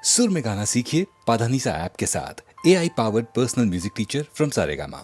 सुर में गाना सीखिए पाधानीसा ऐप के साथ। AI powered personal music teacher from Saregama.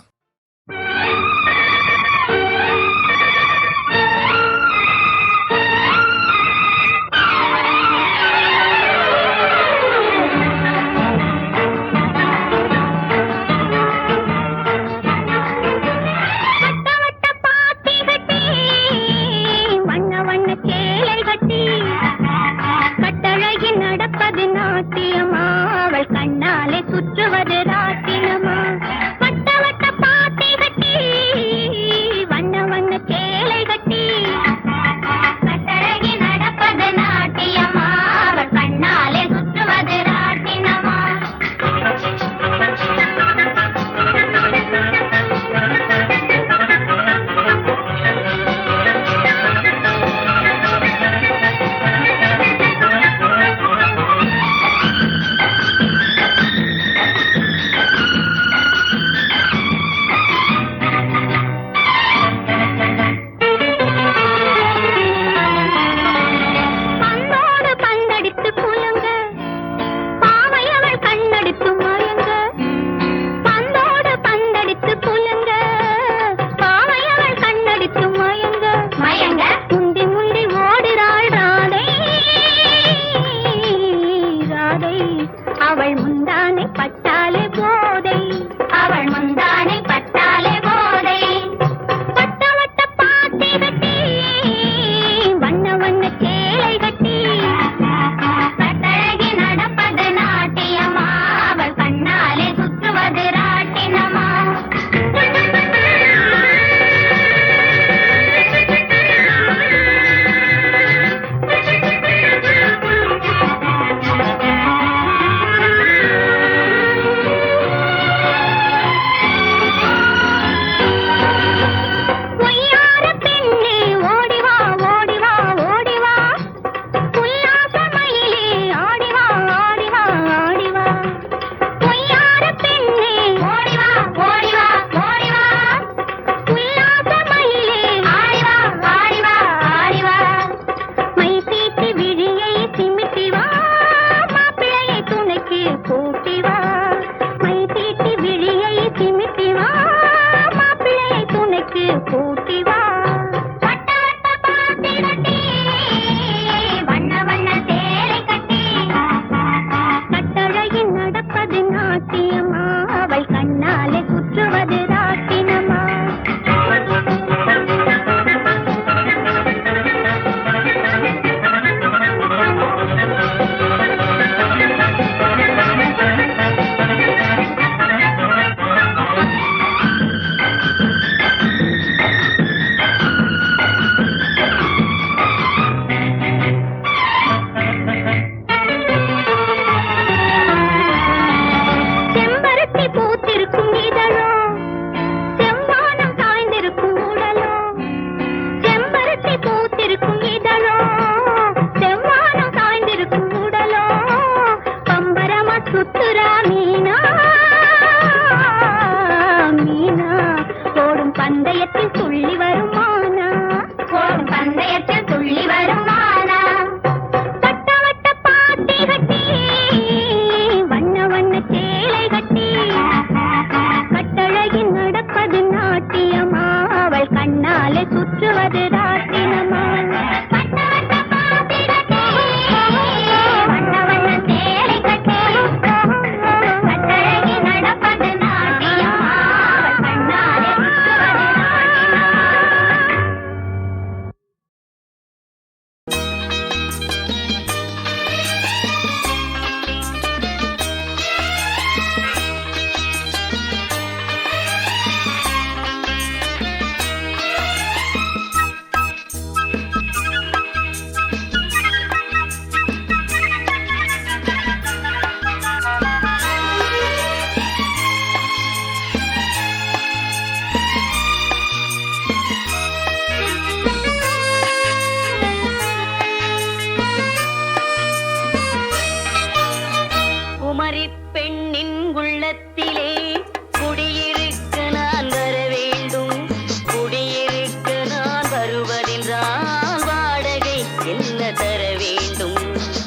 என்ன தர வேண்டும்?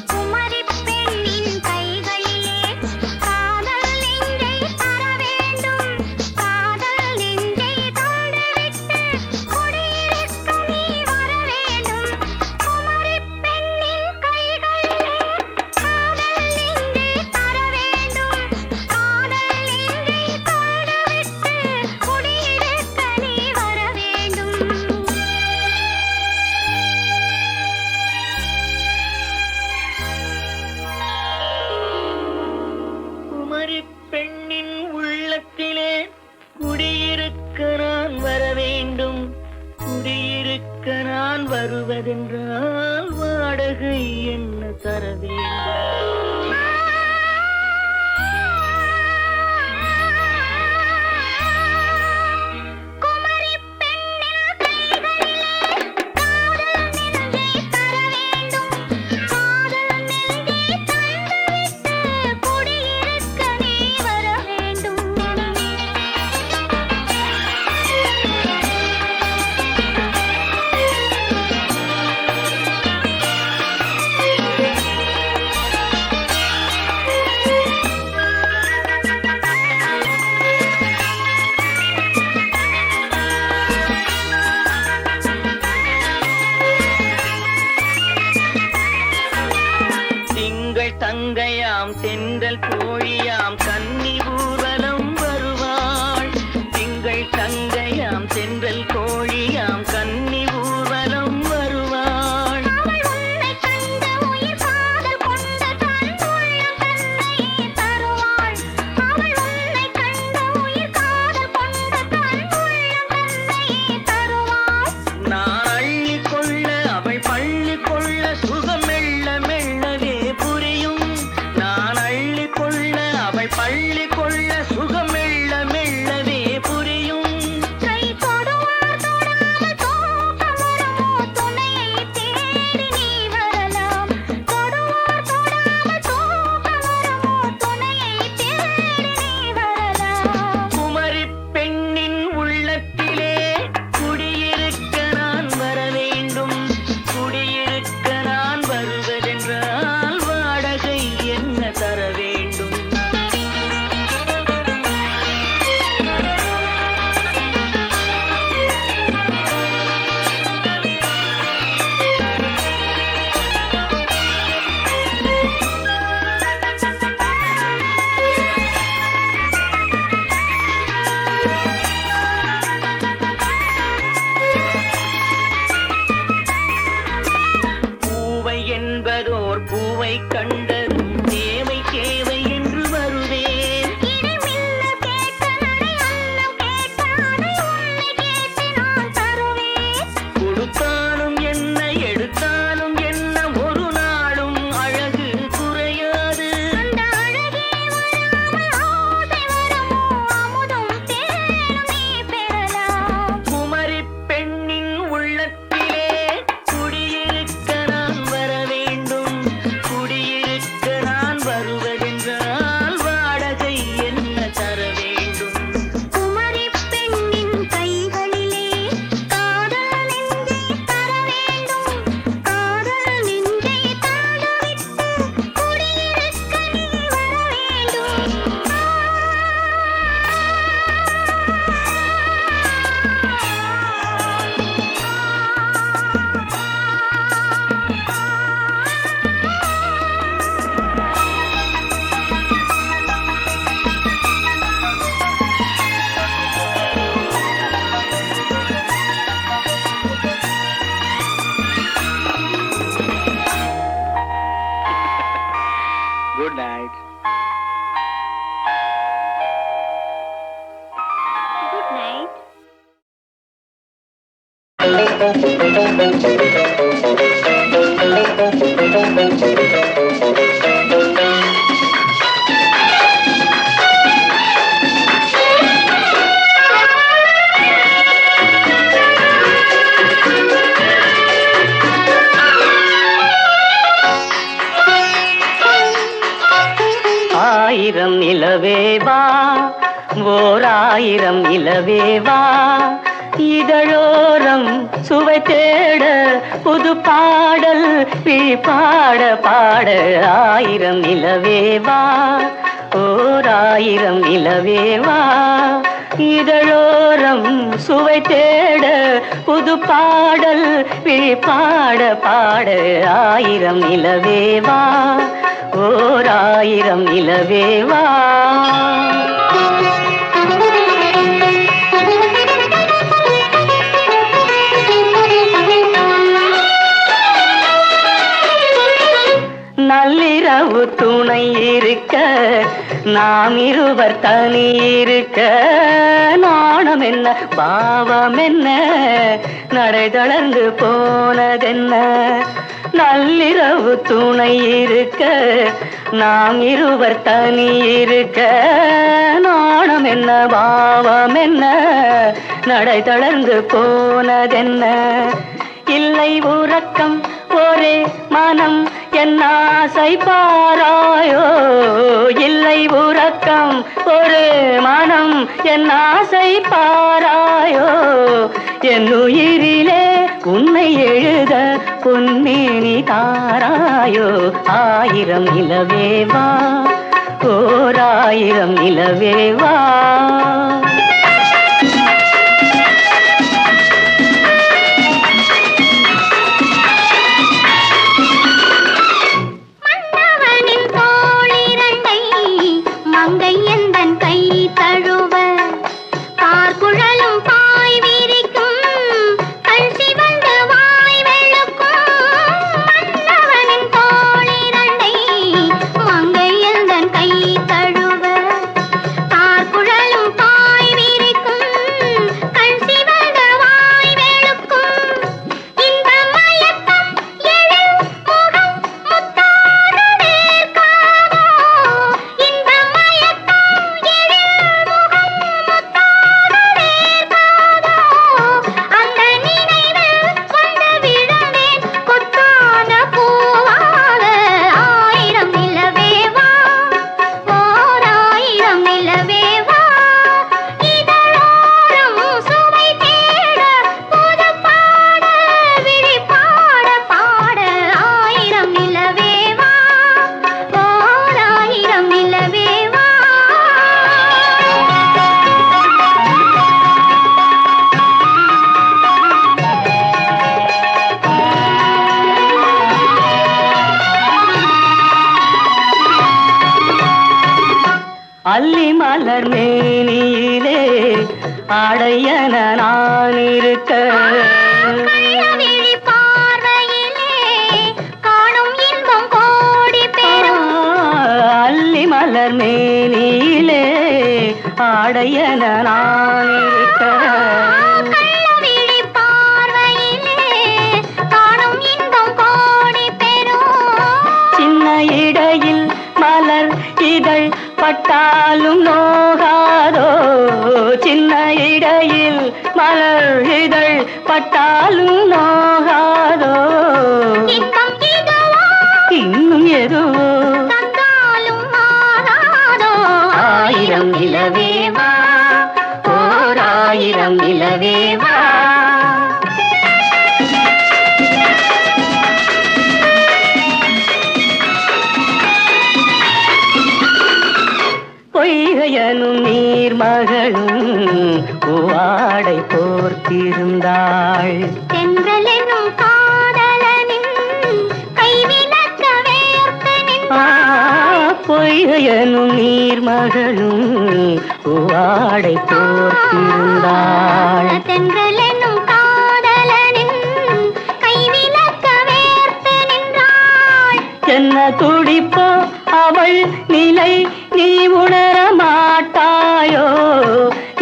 குமரி பெண்ணின் கைகள் கங்கையாம் தென்றல் கோழியாம் கன்னி ஊர்வலம் வருவாள். திங்கள் கங்கையாம் தென்றல் கோழியாம் கன்னி ஊர்வலம் வருவாள். அவள் உன்னை கண்ட உயிர் காதல் கொண்டு தன் உள்ளம் தன்னையே தருவாள். அவள் உன்னை கண்ட உயிர் காதல் கொண்டு தன் உள்ளம் தன்னையே தருவாள். நான் அள்ளி கொள்ள அவள் பள்ளி கொள்ள சுகம் மெல்ல மெல்லவே புரியும். நான் அள்ளி கொள்ள அவள் பள்ளி கொள்ள சுகம் மெல்ல மெல்லவே புரியும். கை தொடுவார் தொடாமல் தூக்கம் வருமோ துணையை தேடி நீ வரலாம். தொடுவார் தொடாமல் தூக்கம் வருமோ துணையை தேடி நீ வரலாம். குமரி பெண்ணின் உள்ளத்திலே குடியிருக்க நான் வர வேண்டும். குடியிருக்க நான் வருவதென்றால் வாடகை என்ன தர வேண்டும்? பூவை என்பதோர் பூவை கண்டதும் தேவை தேவை என்று வருவேன். இடைமில்ல கேட்ட நடை அன்னம் கேட்ட அதை உன்னை கேட்டு நான் தருவேன். கொடுத்தாலும் என்ன எடுத்தாலும் என்ன ஒரு நாளும் அழகு குறையாது. அந்த அழகே வராமல் ஆசை வருமோ அமுதும் தேனும் நீ பெறலாம். குமரி பெண்ணின் உள்ளத்திலே குடியிருக்க நான் வர வேண்டும். குடியிருக்க நான் வருவதென்றால் வாடகை என்ன தர வேண்டும்? குமரி பெண்ணின் கைகளிலே காதல் நெஞ்சை தர வேண்டும். காதல் நெஞ்சை தந்துவிட்டு குடியிருக்க நீ வர வேண்டும். Good night. Good night. ஆயிரம் நிலவேவா ஓர் ஆயிரம் நிலவேவா இதழோரம் சுவை தேட புது பாடல் விழி பாட பாட ஆயிரம் நிலவேவா ஓர் ஆயிரம் நிலவேவா இதழோரம் சுவை தேட புது பாடல் விழி பாட பாட ஆயிரம் நிலவேவா ஓர் ஆயிரம் நிலவேவா நள்ளிரவு துணை இருக்க நாம் இருவர் தனி இருக்க நாணம் என்ன பாவம் என்ன நடை தளர்ந்து போனதென்ன நள்ளிரவு துணை இருக்க நாம் இருவர் தனி இருக்க நாணம் என்ன பாவம் என்ன நடை தளர்ந்து போனதென்ன இல்லை உறக்கம் ஒரே மனம் என் ஆசை பாராயோ இல்லை உறக்கம் ஒரு மனம் என் ஆசை பாராயோ என் உயிரிலே உன்னை எழுத பொன்மேனி தாராயோ ஆயிரம் நிலவேவா ஓர் ஆயிரம் நிலவேவா மன்னவனின் அல்லி மலர் மேனியிலே ஆடையன நான் இருக்க கள்ளவிழி பார்வையிலே காணும் இன்பம் கோடி பெறும். அல்லி மலர் மேனியிலே ஆடையன நான் இருக்க கள்ளவிழி பார்வையிலே காணும் இன்பம் கோடி பெறும். சின்ன இடையில் மலர் இதழ் பட்டாலும் நோகாதோ, சின்ன இடையில் மலர் இதழ் பட்டாலும் நோகாதோ. இன்பம் இதுவோ இன்னும் எதுவோ தந்தாலும் மாறாதோ. ஆயிரம் நிலவேவா, ஓர் ஆயிரம் நிலவேவா. பொய்கையனும் நீர்மகளும் பூவாடை போர்த்திருந்தாள். தென்றல் என்னும் காதலனின் கைவிலக்க வேர்த்து நின்றாள். பொய்கையனும் நீர்மகளும் பூவாடை போர்த்திருந்தாள். தென்றல் என்னும் காதலனின் கைவிலக்க வேர்த்து நின்றாள். என்ன துடிப்போ அவள் நிலை நீ உணர மாட்டாயோ,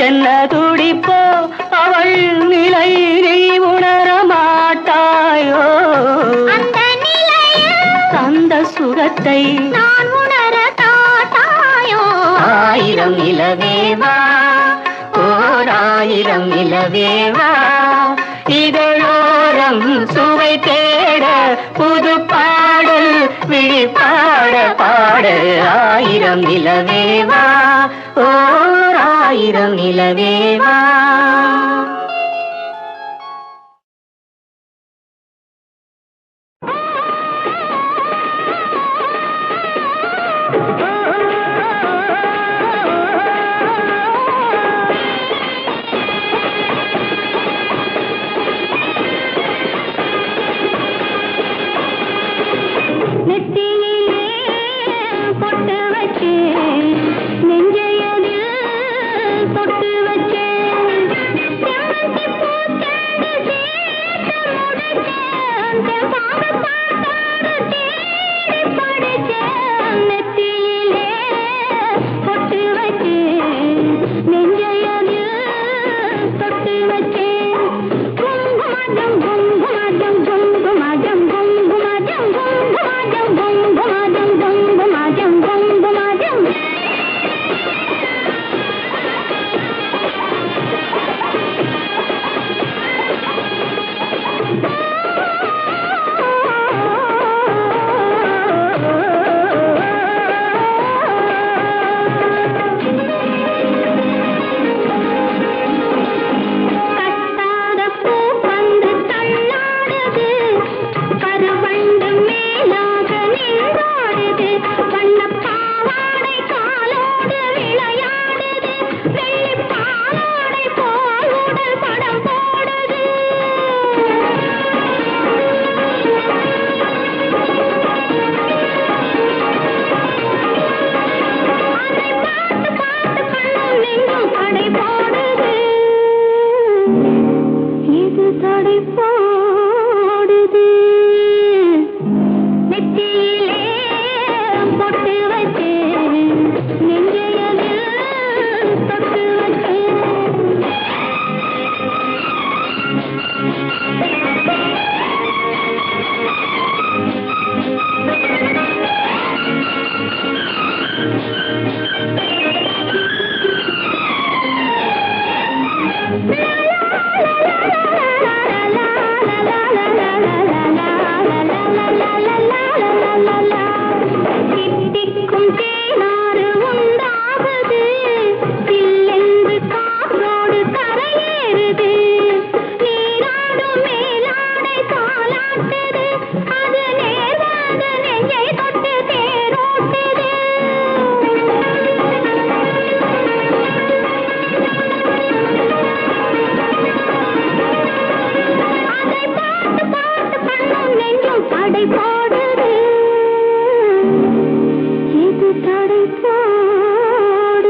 என்ன துடிப்போ அவள் நிலை நீ உணர மாட்டாயோ. அந்த நிலையில் அந்த சுகத்தை நான் உணர தாட்டாயோ. ஆயிரம் நிலவேவா, ஓர் ஆயிரம் நிலவேவா. இதழோரம் சுவை தேட புது பாடல் விழிப்பாட பாட. ஆயிரம் நிலவேவா, ஓர் ஆயிரம் நிலவேவா. நெத்தியிலே பொட்டு வச்சு நெஞ்சையதில் தொட்டு வச்சு செவ்வந்தி பூச்செண்டு சேர்த்து முடிச்சேன். தெம்பாக பார்த்தாடு தேடி படிச்சேன். நெத்தியிலே பொட்டு வச்சு நெஞ்சையதில் தொட்டு வச்சேன். குங்குமஜம் குங்குமஜம் குங்குமஜம் குங்குமஜம் குங்குமஜம் குங்குமஜம் குங்குமஜம் குங்குமஜம். கட்டாத பூ வந்து தள்ளாடுது, கருவண்டு மேலாக நின்றாடுது. வண்ணப் பாவாடை காலோடு விளையாடுது, வெள்ளிப் பாவாடை போல் உடல் படம் போடுது. அதை பார்த்து பார்த்து கண்ணும் நெஞ்சும் தடை போடுது. இது தடை போடுது. நெத்தியிலே பொட்டு வச்சு நெஞ்சையதில் தொட்டு வச்சு. தித்திக்கும் தேனாறு உண்டாகுது, சில்லென்று காற்றோடு கரையேறுது. நீராடும் மேலாடை தாலாட்டுது, அது நேர்வாத நெஞ்சை தொட்டு தேரோட்டுது. அதை பார்த்து பார்த்து கண்ணும் நெஞ்சும் தடை போடுது. இது தடை போடுது.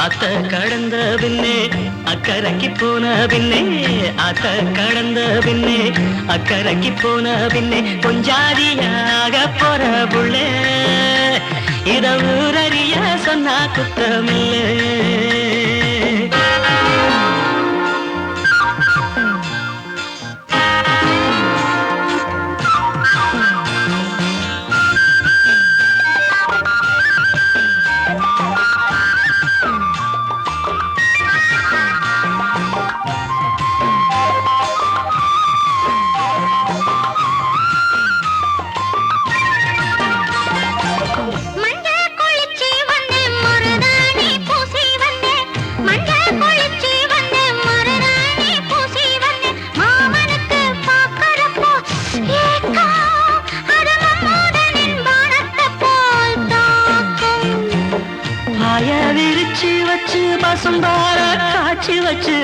ஆத்த கடந்த பின்னே அக்கறைக்கு போன பின்னே ஆத்த கடந்த பின்னே அக்கறைக்கு போன பின்னே கொஞ்சாதியாக போற புள்ளே இத ஊரறிய சொன்னா குத்தமில்லை. பசும்பார காட்சி வச்சு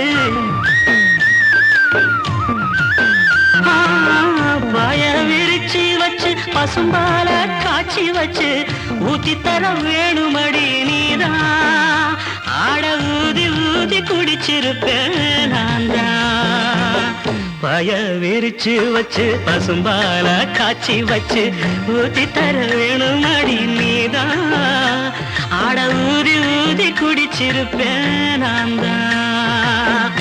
பாய விரிச்சி வச்சு பசும்பால காட்சி வச்சு ஊத்தி தர வேணுமடி நீதான் ஆட ஊதி ஊதி குடிச்சிருப்பேன் நான் தான். பாய விரிச்சு வச்சு பசும்பால காட்சி வச்சு ஊத்தி தர வேணுமடி நீதான் ஆட ஊதி ஊதி குடிச்சிருப்பேன் நான் தான்.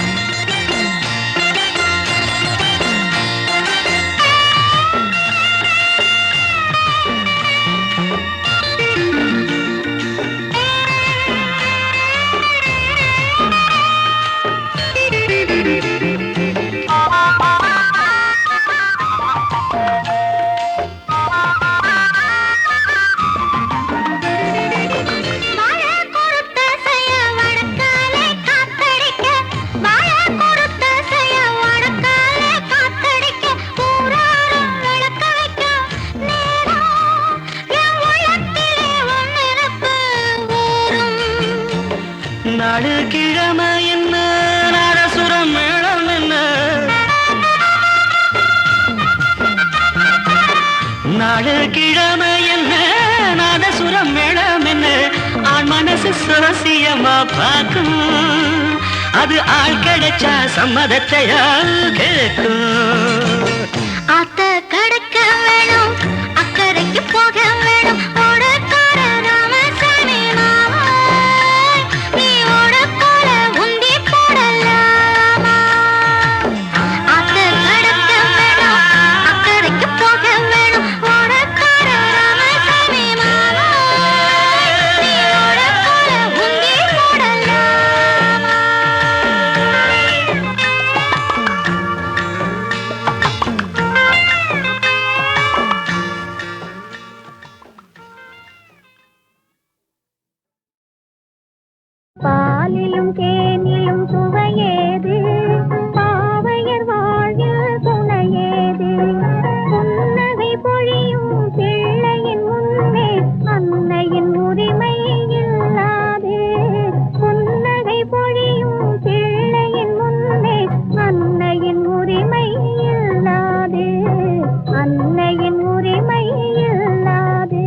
நாடு கிழமை என்ன நாதசுரம் மேளம் என்ன நாடு கிழமை என்ன நாதசுரம் மேளம் என்ன ஆண் மனசு சுரசியமா பார்க்கும் அது ஆள் கிடைச்சா சம்மதத்தையா கேட்கும். ஆத்த கடக்க வேணும் அக்கறைக்கு போக வேணும் ஓடக்கார ராமசாமி மாமா நீ ஓடக்கார உந்தி போடலாமா. ஆத்த கடக்க வேணும் அக்கறைக்கு போக வேணும் ஓடக்கார ராமசாமி மாமா நீ ஓடக்கார உந்தி போடலாமா. பாலிலும் தேனிலும் சுவையேது பாவையர் வாழ்வில் துணையேது புன்னகை பொழியும் பிள்ளையின் முன்னே அன்னையின் உரிமை இல்லாது புன்னகை பொழியும் பிள்ளையின் முன்னே அன்னையின் உரிமை இல்லாது அன்னையின் உரிமை இல்லாது.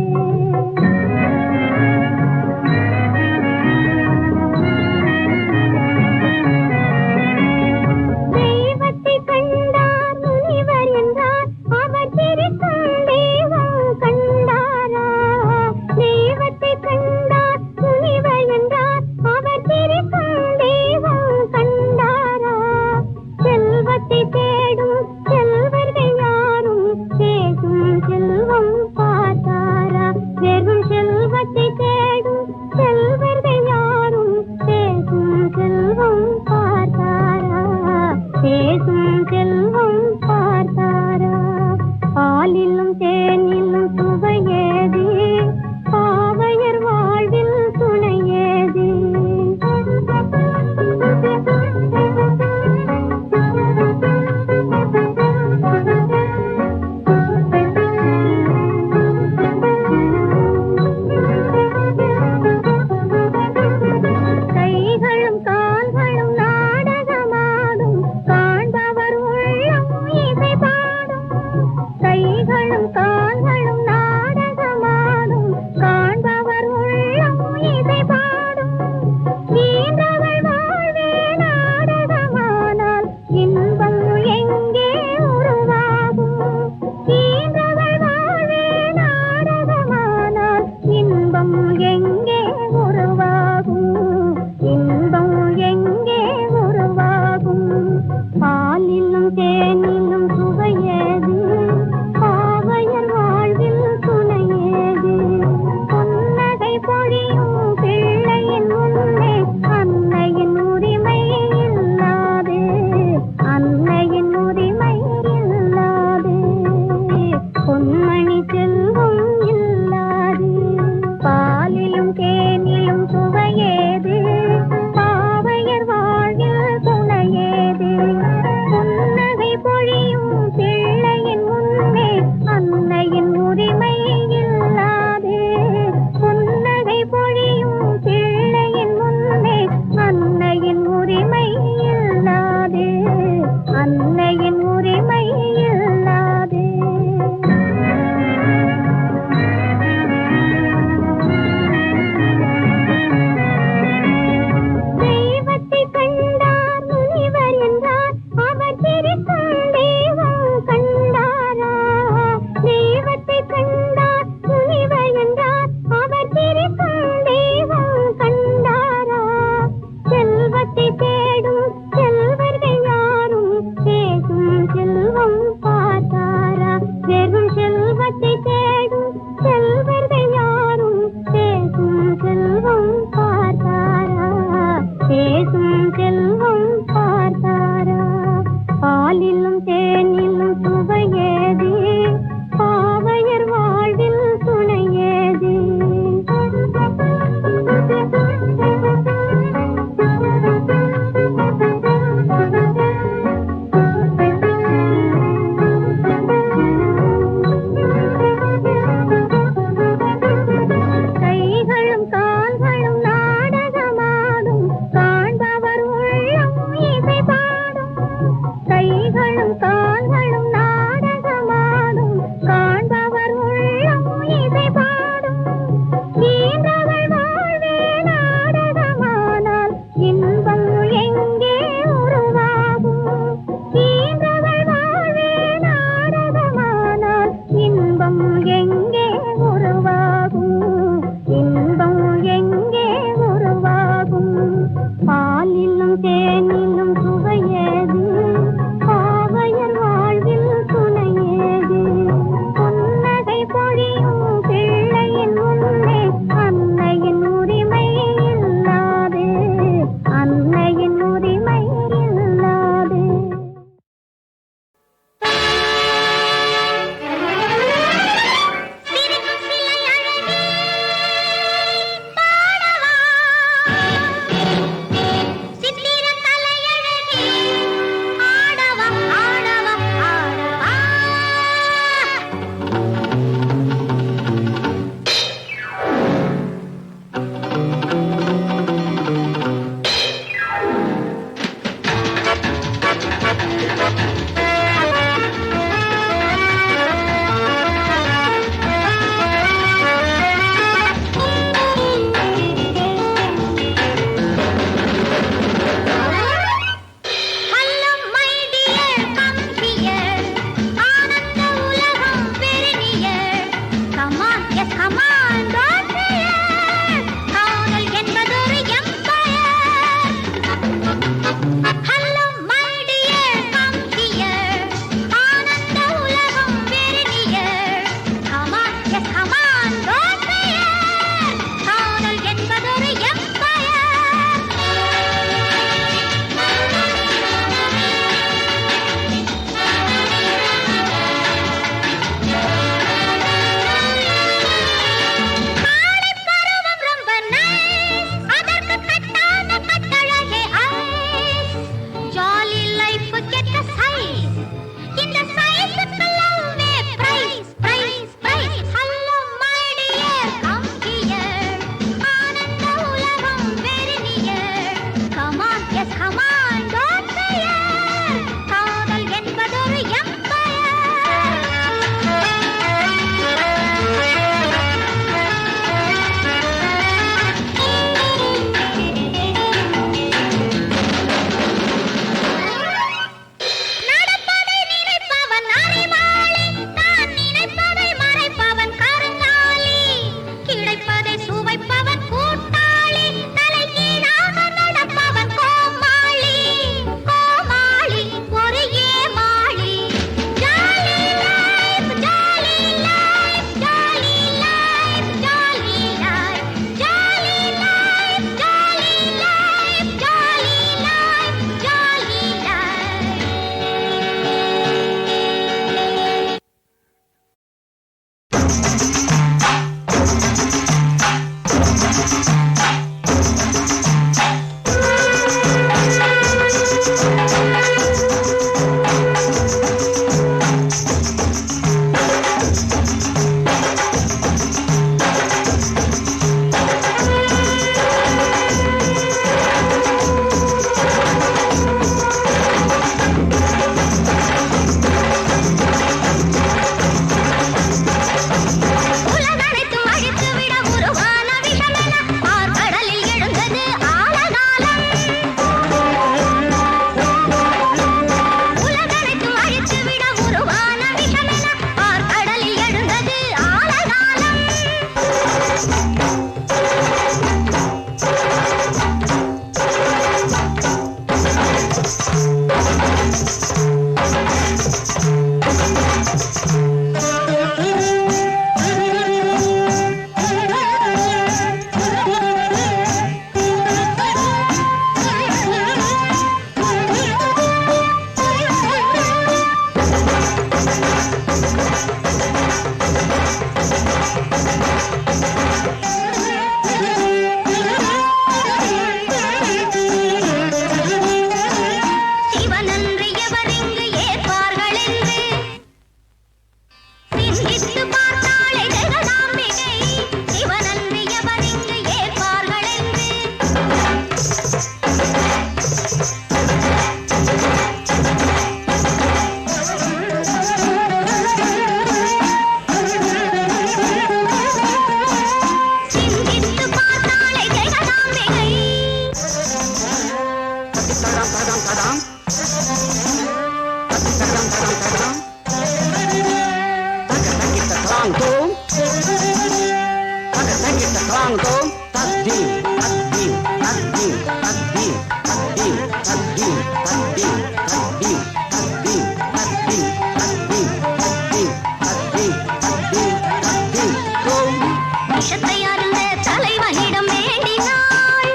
விஷத்தை அருந்த தலைவனிடம் வேண்டினாள்.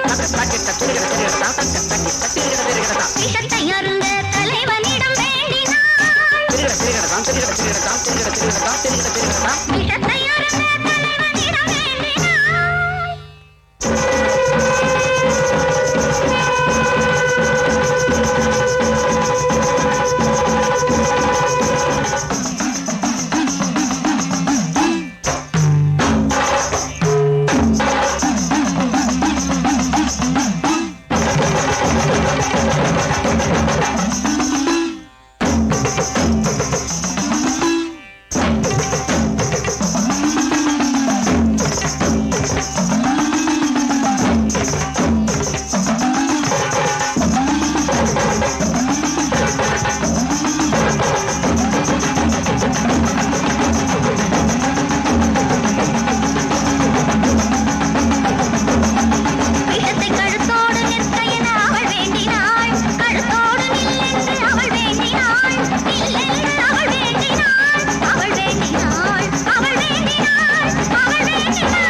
விஷத்தை அருந்த தலைவனிடம் வேண்டினாள். விஷத்தை அருந்த தலைவனிடம் வேண்டினாள். விஷத்தை கழுத்தோடு நிற்க என அவள் வேண்டினாள். கழுத்தோடு நில் என்று அவள் வேண்டினாள். நில் என்று அவள் வேண்டினாள். அவள் வேண்டினாள். அவள் வேண்டினாள். அவள் வேண்டினாள்.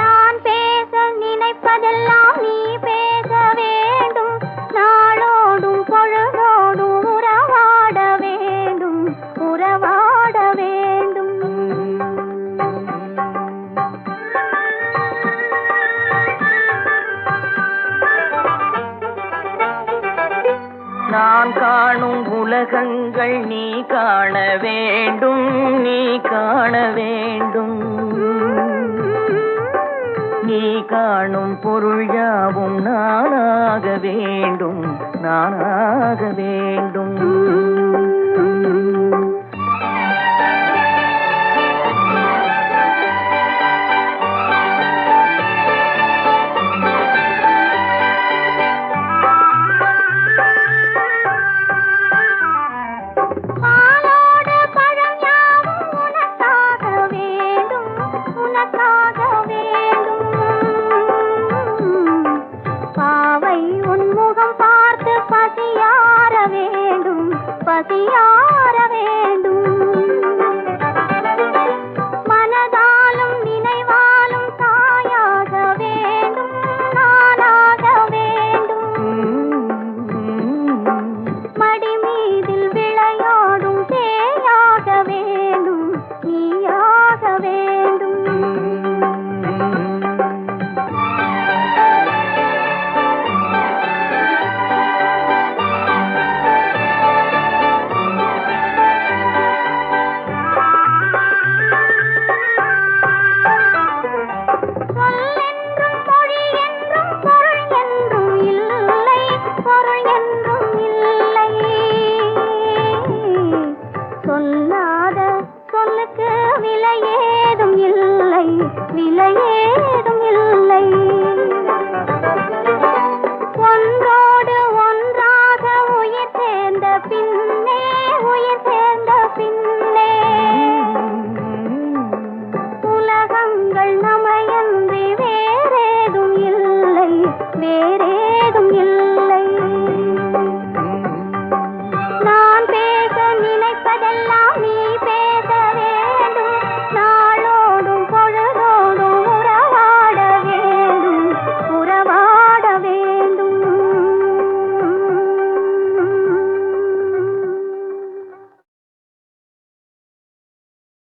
நான் பேச நினைப்பதெல்லாம் நீ பேச வேண்டும். நாளோடும் பொழுதோடும் உறவாட வேண்டும். உறவாட வேண்டும். நான் காணும் உலகங்கள் நீ காண வேண்டும், நீ காண வேண்டும். நீ காணும் பொருள் யாவும் நானாக வேண்டும், நானாக வேண்டும். பாலோடு பழம் யாவும் உனக்காக வேண்டும். உனக்காக வேண்டும். பாவை உன் முகம் பார்த்து பசியார வேண்டும். பசியார வேண்டும். மனதாலும் நினைவாலும் தாயாக வேண்டும். நானாக வேண்டும். மடி மீதில் விளையாடும் தேயாக வேண்டும். நீயாக வேண்டும். சொல்லென்றும் மொழி என்றும் பொருள் என்றும் இல்லை. பொருள் என்றும் இல்லை. சொல்லாத சொல்லுக்கு விலை ஏதும் இல்லை. விலை ஏதும் இல்லை. ஒன்றோடு ஒன்றாக உயிர் சேர்ந்த பின்னே. உயிர் சேர்ந்த பின்னே உலகங்கள் நமையன்றி வேறேதும் இல்லை. வேறே